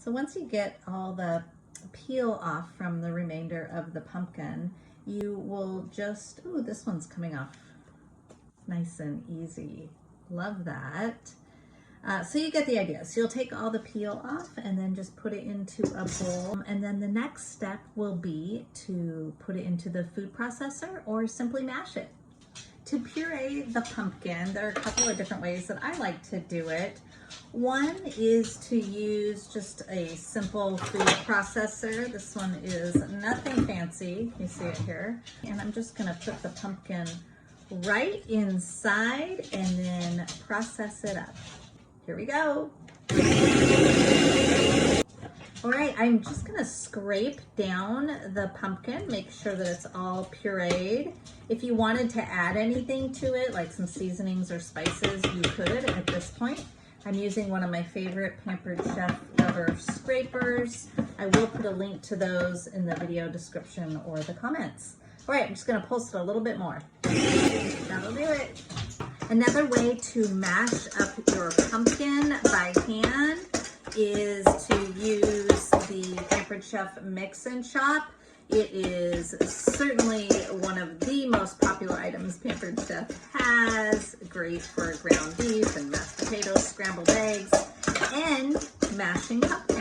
So once you get all the peel off from the remainder of the pumpkin, you will just, ooh, this one's coming off nice and easy. Love that. So you get the idea. So you'll take all the peel off and then just put it into a bowl. And then the next step will be to put it into the food processor or simply mash it. To puree the pumpkin, there are a couple of different ways that I like to do it. One is to use just a simple food processor. This one is nothing fancy. You see it here. And I'm just gonna put the pumpkin right inside and then process it up. Here we go. All right, I'm just gonna scrape down the pumpkin, make sure that it's all pureed. If you wanted to add anything to it, like some seasonings or spices, you could at this point. I'm using one of my favorite Pampered Chef rubber scrapers. I will put a link to those in the video description or the comments. All right, I'm just gonna pulse it a little bit more. That'll do it. Another way to mash up your pumpkin by hand is to use the Pampered Chef Mix and Chop. It is certainly one of the most popular items Pampered Chef has. Great for ground beef and mashed potatoes, scrambled eggs, and mashing pumpkin.